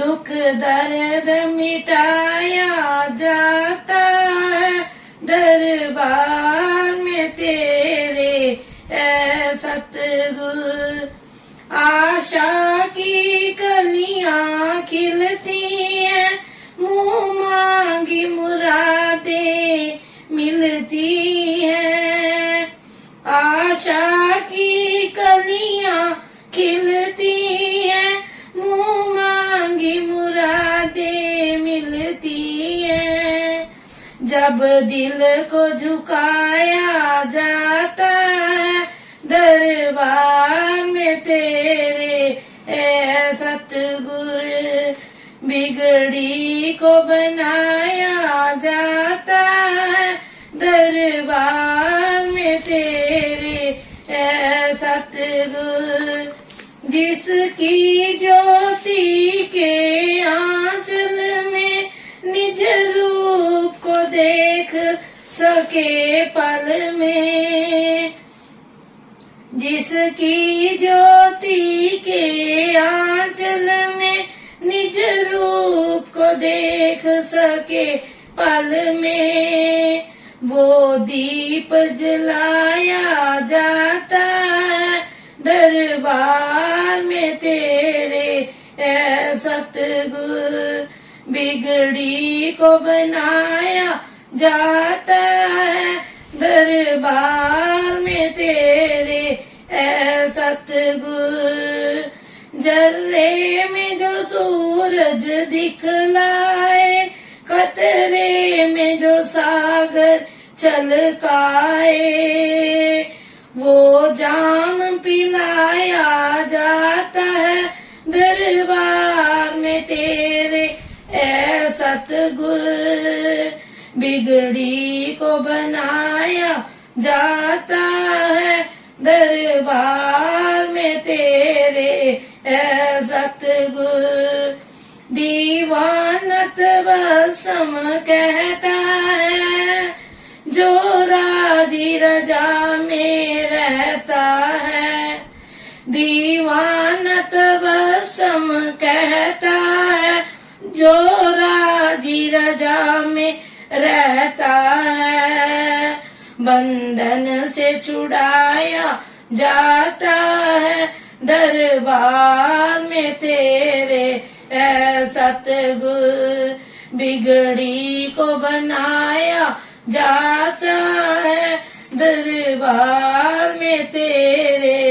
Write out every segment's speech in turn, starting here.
दुख दर्द मिटाया जाता है दरबार में तेरे ऐ सतगुर। आशा की कलियां खिलती हैं, मुँह मांगी मुरादें मिलती हैं। आशा की कलियां खिलती हैं, मुँह मांगी मुरादें मिलती हैं। जब दिल को झुकाया जाता है दरबार में तेरे ऐ सतगुर। बिगड़ी को बनाया जाता है दरबार में तेरे ऐ सतगुर। जिसकी ज्योति के आंचल में निज रूप को देख सके पल में। जिसकी ज्योति के आंचल में निज रूप को देख सके पल में, वो दीप जलाया जाता है दरबार में तेरे ऐ सतगुर। बिगड़ी को बनाया जाता है दरबार में तेरे ऐ सतगुर। जर्रे में जो सूरज दिखलाए, कतरे में जो सागर छलकाए, वो जाम पिलाया जाता है दरबार में तेरे ऐ सतगुर। बिगड़ी को बनाया जाता है दरबार में तेरे ऐ सतगुर। दीवानत बसम कहता है जो राजी रजा में रहता है। दीवानत बसम कहता है जो राजी रजा में रहता है। बंधन से छुड़ाया जाता है दरबार में तेरे ऐ सतगुर। बिगड़ी को बनाया जाता है दरबार में तेरे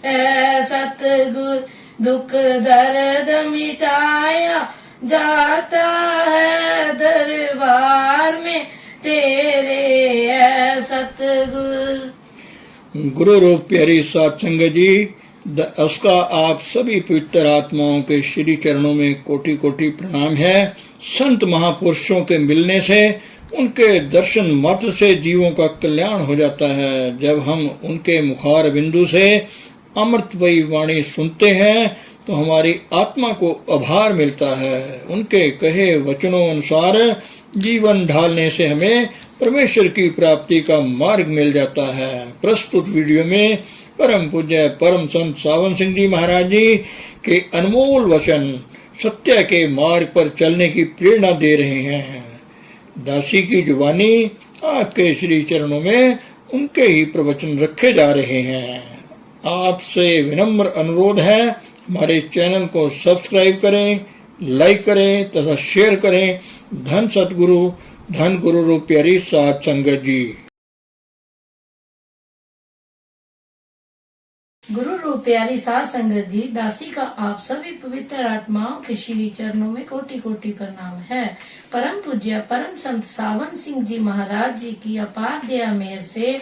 ऐ सतगुर। दुख दर्द मिटाया जाता है दरबार में तेरे ऐ सतगुर। गुरु रूप प्यारी साध संगत जी, उसका आप सभी पवित्र आत्माओं के श्री चरणों में कोटि कोटि प्रणाम है। संत महापुरुषों के मिलने से, उनके दर्शन मात्र से जीवों का कल्याण हो जाता है। जब हम उनके मुखार बिंदु से अमृतमयी वाणी सुनते हैं तो हमारी आत्मा को आभार मिलता है। उनके कहे वचनों अनुसार जीवन ढालने से हमें परमेश्वर की प्राप्ति का मार्ग मिल जाता है। प्रस्तुत वीडियो में परम पूज्य परम संत सावन सिंह जी महाराज जी के अनमोल वचन सत्य के मार्ग पर चलने की प्रेरणा दे रहे हैं। दासी की जुबानी आपके श्री चरणों में उनके ही प्रवचन रखे जा रहे हैं। आपसे विनम्र अनुरोध है, हमारे चैनल को सब्सक्राइब करें, लाइक करें तथा शेयर करें। धन सतगुरु, धन गुरु रूप प्यारी साध संगत जी। गुरु रूप प्यारी साध संगत जी, दासी का आप सभी पवित्र आत्माओं के श्री चरणों में कोटि कोटि प्रणाम है। परम पूज्य परम संत सावन सिंह जी महाराज जी की अपार दया मेहर से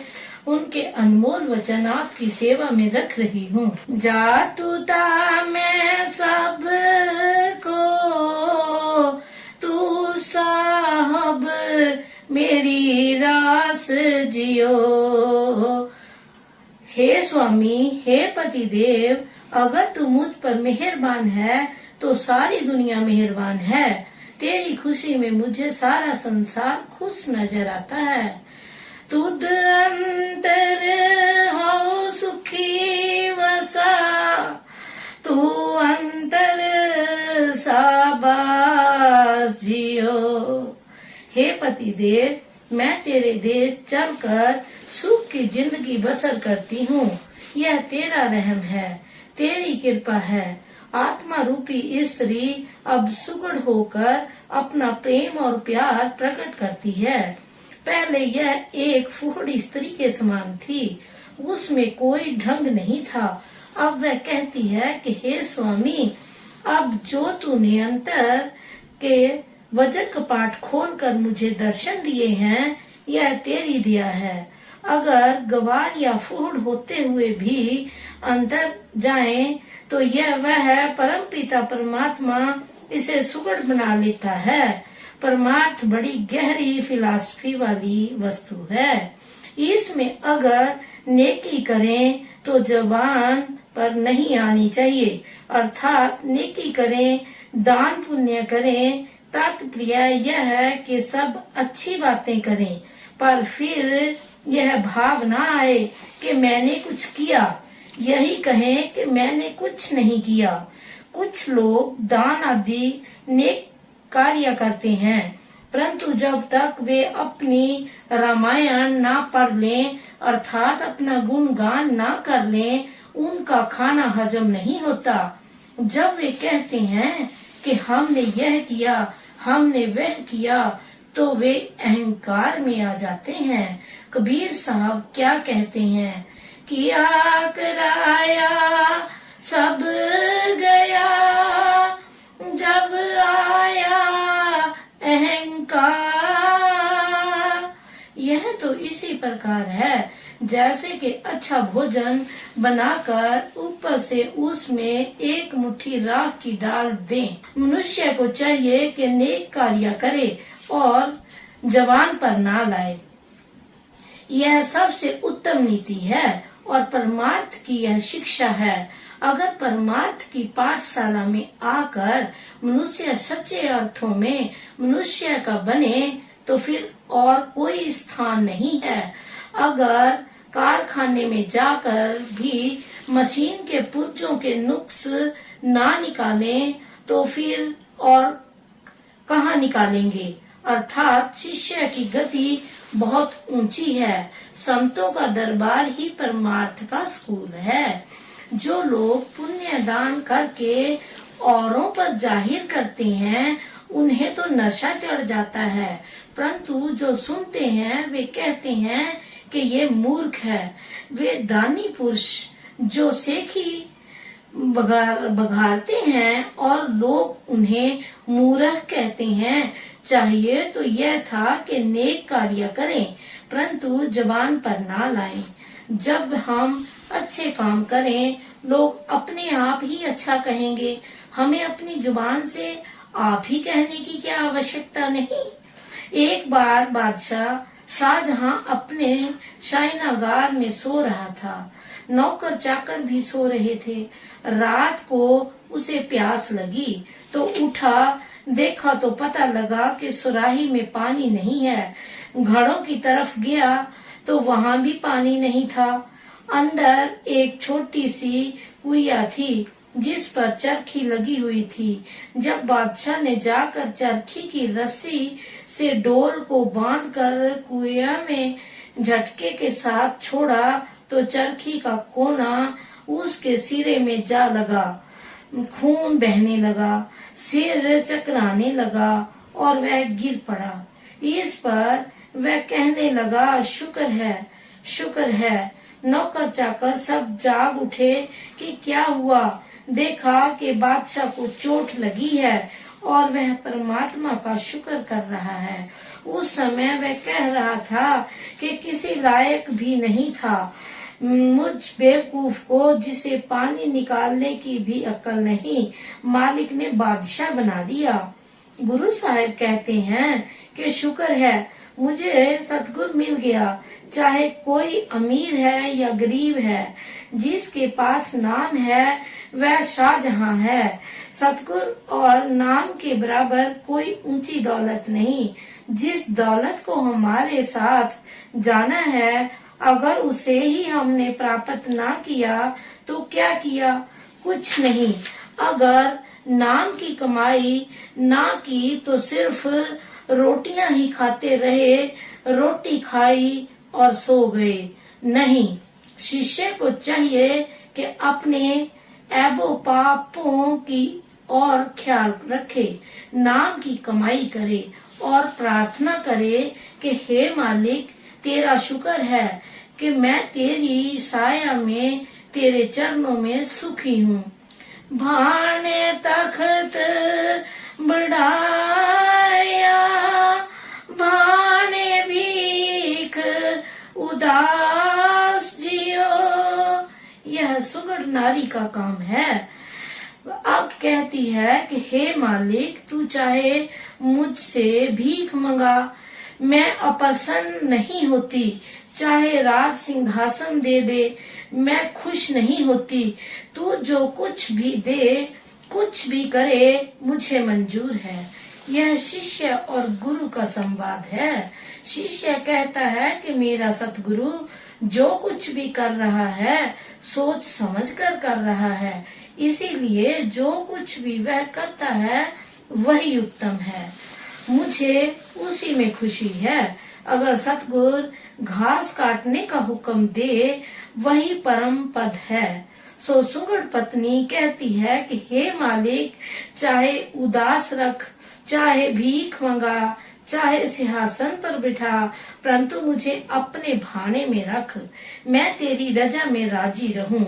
उनके अनमोल वचन आपकी सेवा में रख रही हूँ। जातुता मैं सब को तू साहब मेरी रास जियो। हे स्वामी, हे पति देव, अगर तू मुझ पर मेहरबान है तो सारी दुनिया मेहरबान है। तेरी खुशी में मुझे सारा संसार खुश नजर आता है। तुद अंतर हो सुखी वसा, तू अंतर सा हे पति देव, मैं तेरे देश चलकर सुख की जिंदगी बसर करती हूँ। यह तेरा रहम है, तेरी कृपा है। आत्मा रूपी स्त्री अब सुगढ़ होकर अपना प्रेम और प्यार प्रकट करती है। पहले यह एक फुहड़ी स्त्री के समान थी, उसमें कोई ढंग नहीं था। अब वह कहती है कि हे स्वामी, अब जो तूने अंतर के वज्र कपाट खोलकर मुझे दर्शन दिए हैं, यह तेरी दया है। अगर गवार या फूहड़ होते हुए भी अंतर जाएं, तो यह वह परम पिता परमात्मा इसे सुगढ़ बना लेता है। परमार्थ बड़ी गहरी फिलॉसफी वाली वस्तु है। इसमें अगर नेकी करें तो जबान पर नहीं आनी चाहिए, अर्थात नेकी करें, दान पुण्य करें, तात्पर्य यह है कि सब अच्छी बातें करें, पर फिर यह भाव ना आए कि मैंने कुछ किया, यही कहें कि मैंने कुछ नहीं किया। कुछ लोग दान आदि नेक कार्य करते हैं, परंतु जब तक वे अपनी रामायण ना पढ़ लें, अर्थात अपना गुणगान ना कर लें, उनका खाना हजम नहीं होता। जब वे कहते हैं कि हमने यह किया, हमने वह किया, तो वे अहंकार में आ जाते हैं। कबीर साहब क्या कहते हैं? किया कराया सब गया, जब आया अहंकार। यह तो इसी प्रकार है जैसे कि अच्छा भोजन बनाकर ऊपर से उसमें एक मुट्ठी राख की डाल दें। मनुष्य को चाहिए कि नेक कार्य करे और जवान पर ना लाए। यह सबसे उत्तम नीति है और परमार्थ की यह शिक्षा है। अगर परमार्थ की पाठशाला में आकर मनुष्य सच्चे अर्थों में मनुष्य का बने, तो फिर और कोई स्थान नहीं है। अगर कारखाने में जाकर भी मशीन के पुर्जों के नुक्स ना निकालें, तो फिर और कहाँ निकालेंगे? अर्थात शिष्य की गति बहुत ऊंची है। संतों का दरबार ही परमार्थ का स्कूल है। जो लोग पुण्य दान करके औरों पर जाहिर करते हैं, उन्हें तो नशा चढ़ जाता है, परंतु जो सुनते हैं वे कहते हैं कि ये मूर्ख है। वे दानी पुरुष जो सेखी बघारते हैं और लोग उन्हें मूर्ख कहते हैं। चाहिए तो यह था कि नेक कार्य करें, परंतु जबान पर ना लाएं। जब हम अच्छे काम करें, लोग अपने आप ही अच्छा कहेंगे। हमें अपनी जुबान से आप ही कहने की क्या आवश्यकता नहीं। एक बार बादशाह शाहजहां अपने शायनागार में सो रहा था। नौकर चाकर भी सो रहे थे। रात को उसे प्यास लगी तो उठा, देखा तो पता लगा कि सुराही में पानी नहीं है। घड़ों की तरफ गया तो वहां भी पानी नहीं था। अंदर एक छोटी सी कुइया थी जिस पर चरखी लगी हुई थी। जब बादशाह ने जाकर चरखी की रस्सी से डोल को बांधकर कुइया में झटके के साथ छोड़ा तो चरखी का कोना उसके सिरे में जा लगा। खून बहने लगा, सिर चकराने लगा और वह गिर पड़ा। इस पर वह कहने लगा, शुक्र है, शुक्र है। नौकर चाकर सब जाग उठे कि क्या हुआ। देखा कि बादशाह को चोट लगी है और वह परमात्मा का शुक्र कर रहा है। उस समय वह कह रहा था कि किसी लायक भी नहीं था। मुझ बेवकूफ को, जिसे पानी निकालने की भी अक्ल नहीं, मालिक ने बादशाह बना दिया। गुरु साहिब कहते हैं कि शुक्र है मुझे सतगुरु मिल गया। चाहे कोई अमीर है या गरीब है, जिसके पास नाम है वह शाहजहां है। सतगुरु और नाम के बराबर कोई ऊंची दौलत नहीं। जिस दौलत को हमारे साथ जाना है, अगर उसे ही हमने प्राप्त ना किया तो क्या किया? कुछ नहीं। अगर नाम की कमाई ना की तो सिर्फ रोटियां ही खाते रहे, रोटी खाई और सो गए। नहीं, शिष्य को चाहिए कि अपने ऐबो पापों की और ख्याल रखे, नाम की कमाई करे और प्रार्थना करे कि हे मालिक, तेरा शुक्र है कि मैं तेरी साया में, तेरे चरणों में सुखी हूँ। भाने तख्त बढ़ाया, भाने भीख उदास जियो। यह सुगढ़ नारी का काम है। अब कहती है कि हे मालिक, तू चाहे मुझसे भीख मंगा, मैं अप्रसन्न नहीं होती। चाहे राज सिंहासन दे दे, मैं खुश नहीं होती। तू जो कुछ भी दे, कुछ भी करे, मुझे मंजूर है। यह शिष्य और गुरु का संवाद है। शिष्य कहता है कि मेरा सतगुरु जो कुछ भी कर रहा है, सोच समझ कर रहा है, इसीलिए जो कुछ भी वह करता है वही उत्तम है, मुझे उसी में खुशी है। अगर सतगुरु घास काटने का हुक्म दे, वही परम पद है। सो सुगढ़ पत्नी कहती है कि हे मालिक, चाहे उदास रख, चाहे भीख मंगा, चाहे सिंहासन पर बिठा, परंतु मुझे अपने भाने में रख। मैं तेरी रजा में राजी रहूं,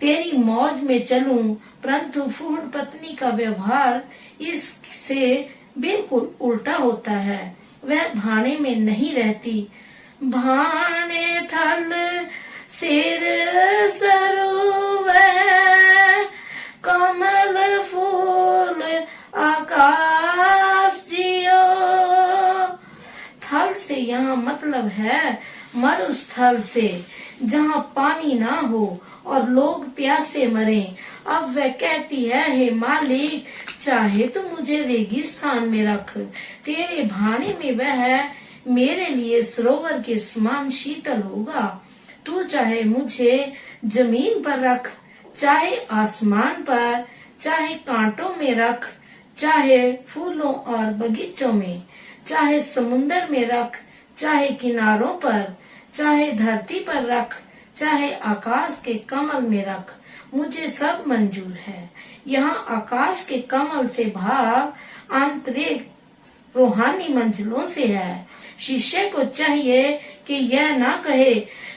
तेरी मौज में चलूं। परंतु फूहड़ पत्नी का व्यवहार इससे बिल्कुल उल्टा होता है। वह भाने में नहीं रहती। भाने थल सिर सरोवर, कमल फूल आकाश जियो। थल से यहाँ मतलब है मरुस्थल से, जहाँ पानी ना हो और लोग प्यासे मरे। अब वह कहती है, हे मालिक, चाहे तो मुझे रेगिस्तान में रख, तेरे भाने में वह मेरे लिए सरोवर के समान शीतल होगा। तू चाहे मुझे जमीन पर रख, चाहे आसमान पर, चाहे कांटों में रख, चाहे फूलों और बगीचों में, चाहे समुन्दर में रख, चाहे किनारों पर, चाहे धरती पर रख, चाहे आकाश के कमल में रख, मुझे सब मंजूर है। यहाँ आकाश के कमल से भाव आंतरिक रूहानी मंजिलों से है। शिष्य को चाहिए कि यह ना कहे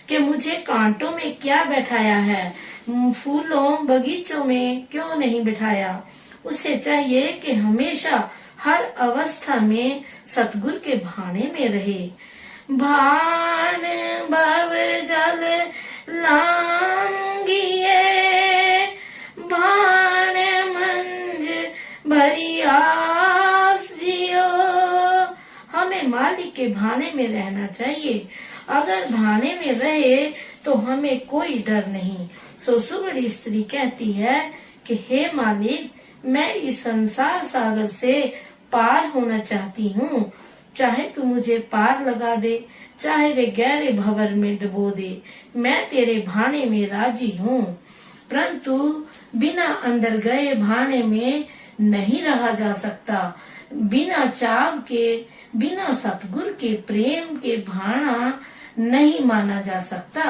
कि मुझे कांटों में क्या बैठाया है, फूलों बगीचों में क्यों नहीं बिठाया। उसे चाहिए कि हमेशा हर अवस्था में सतगुरु के भाने में रहे। भान भव जल लांगिए, भान मंज भरी आस जियो। हमें मालिक के भाने में रहना चाहिए। अगर भाने में रहे तो हमें कोई डर नहीं। सो सुगढ़ स्त्री कहती है कि हे मालिक, मैं इस संसार सागर से पार होना चाहती हूँ। चाहे तू मुझे पार लगा दे, चाहे वे गहरे भंवर में डुबो दे, मैं तेरे भाने में राजी हूँ। परंतु बिना अंदर गए भाने में नहीं रहा जा सकता। बिना चाव के, बिना सतगुरु के प्रेम के भाना नहीं माना जा सकता।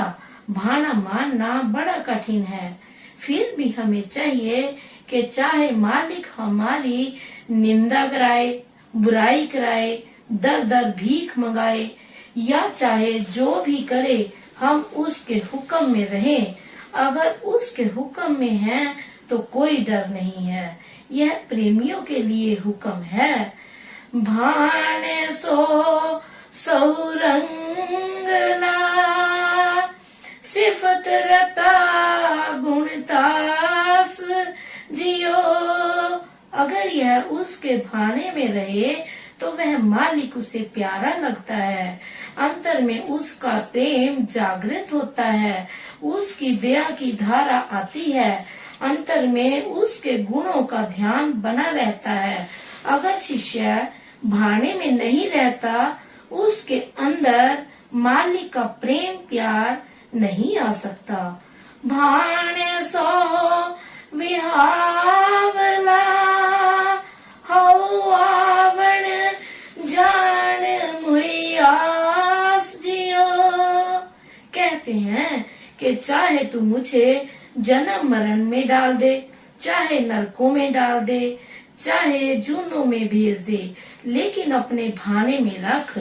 भाना मानना बड़ा कठिन है। फिर भी हमें चाहिए कि चाहे मालिक हमारी निंदा कराए, बुराई कराए, दर दर भीख मंगाए, या चाहे जो भी करे, हम उसके हुक्म में रहें। अगर उसके हुक्म में हैं तो कोई डर नहीं है। यह प्रेमियों के लिए हुक्म है। भाने सो सौरंगला, सिफत रता गुणतास जियो। अगर यह उसके भाने में रहे तो वह मालिक उसे प्यारा लगता है। अंतर में उसका प्रेम जागृत होता है, उसकी दया की धारा आती है, अंतर में उसके गुणों का ध्यान बना रहता है। अगर शिष्य भाने में नहीं रहता, उसके अंदर मालिक का प्रेम प्यार नहीं आ सकता। भाने सो विहावला, हौ आवण जा कि चाहे तू मुझे जन्म मरण में डाल दे, चाहे नरकों में डाल दे, चाहे जूनों में भेज दे, लेकिन अपने भाने में रख।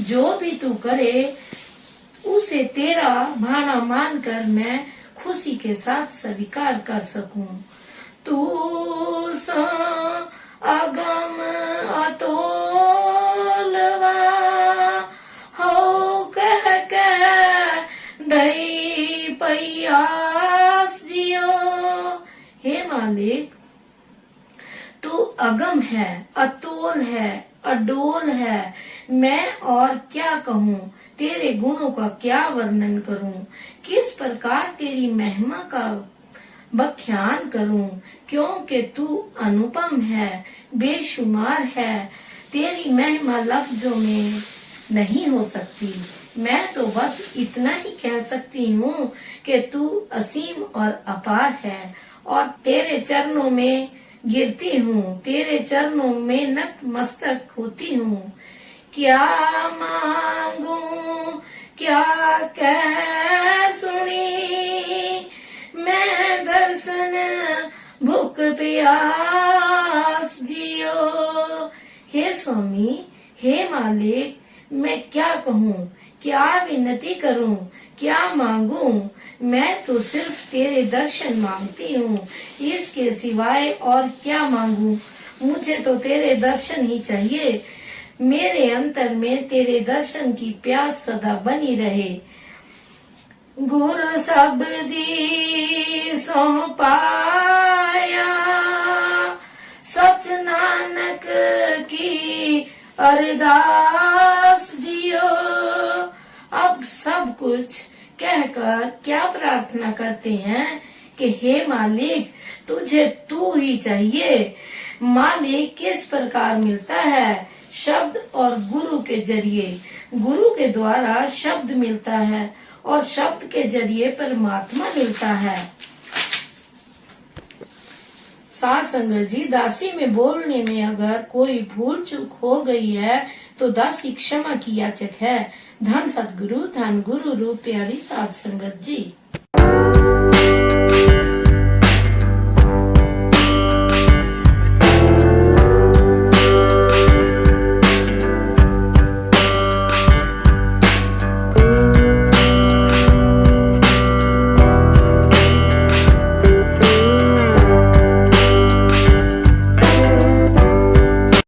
जो भी तू करे उसे तेरा भाना मानकर मैं खुशी के साथ स्वीकार कर सकूं। तू अगम अतोलवा हो कह ढई पैयास जियो। हे मालिक, तू अगम है, अतोल है, अडोल है। मैं और क्या कहूँ, तेरे गुणों का क्या वर्णन करूँ, किस प्रकार तेरी महिमा का बख्यान करूं, क्योंकि तू अनुपम है, बेशुमार है। तेरी महिमा लफ्जों में नहीं हो सकती। मैं तो बस इतना ही कह सकती हूँ कि तू असीम और अपार है, और तेरे चरणों में गिरती हूँ, तेरे चरणों में नतमस्तक होती हूँ। क्या मांगू, क्या कह सुनी, मैं दर्शन भूख प्यास जियो। हे स्वामी, हे मालिक, मैं क्या कहूँ, क्या विनती करूँ, क्या मांगू। मैं तो सिर्फ तेरे दर्शन मांगती हूँ, इसके सिवाय और क्या मांगू। मुझे तो तेरे दर्शन ही चाहिए। मेरे अंतर में तेरे दर्शन की प्यास सदा बनी रहे। गुरु सबदी सो पाया, सच नानक की अरदास जियो। अब सब कुछ कहकर क्या प्रार्थना करते हैं कि हे मालिक, तुझे तू ही चाहिए। मालिक किस प्रकार मिलता है? शब्द और गुरु के जरिए। गुरु के द्वारा शब्द मिलता है और शब्द के जरिए परमात्मा मिलता है। साथ संगत जी, दासी में बोलने में अगर कोई भूल चूक हो गई है तो दासी क्षमा की याचक है। धन सतगुरु, धन गुरु रूप प्यारी साध संगत जी।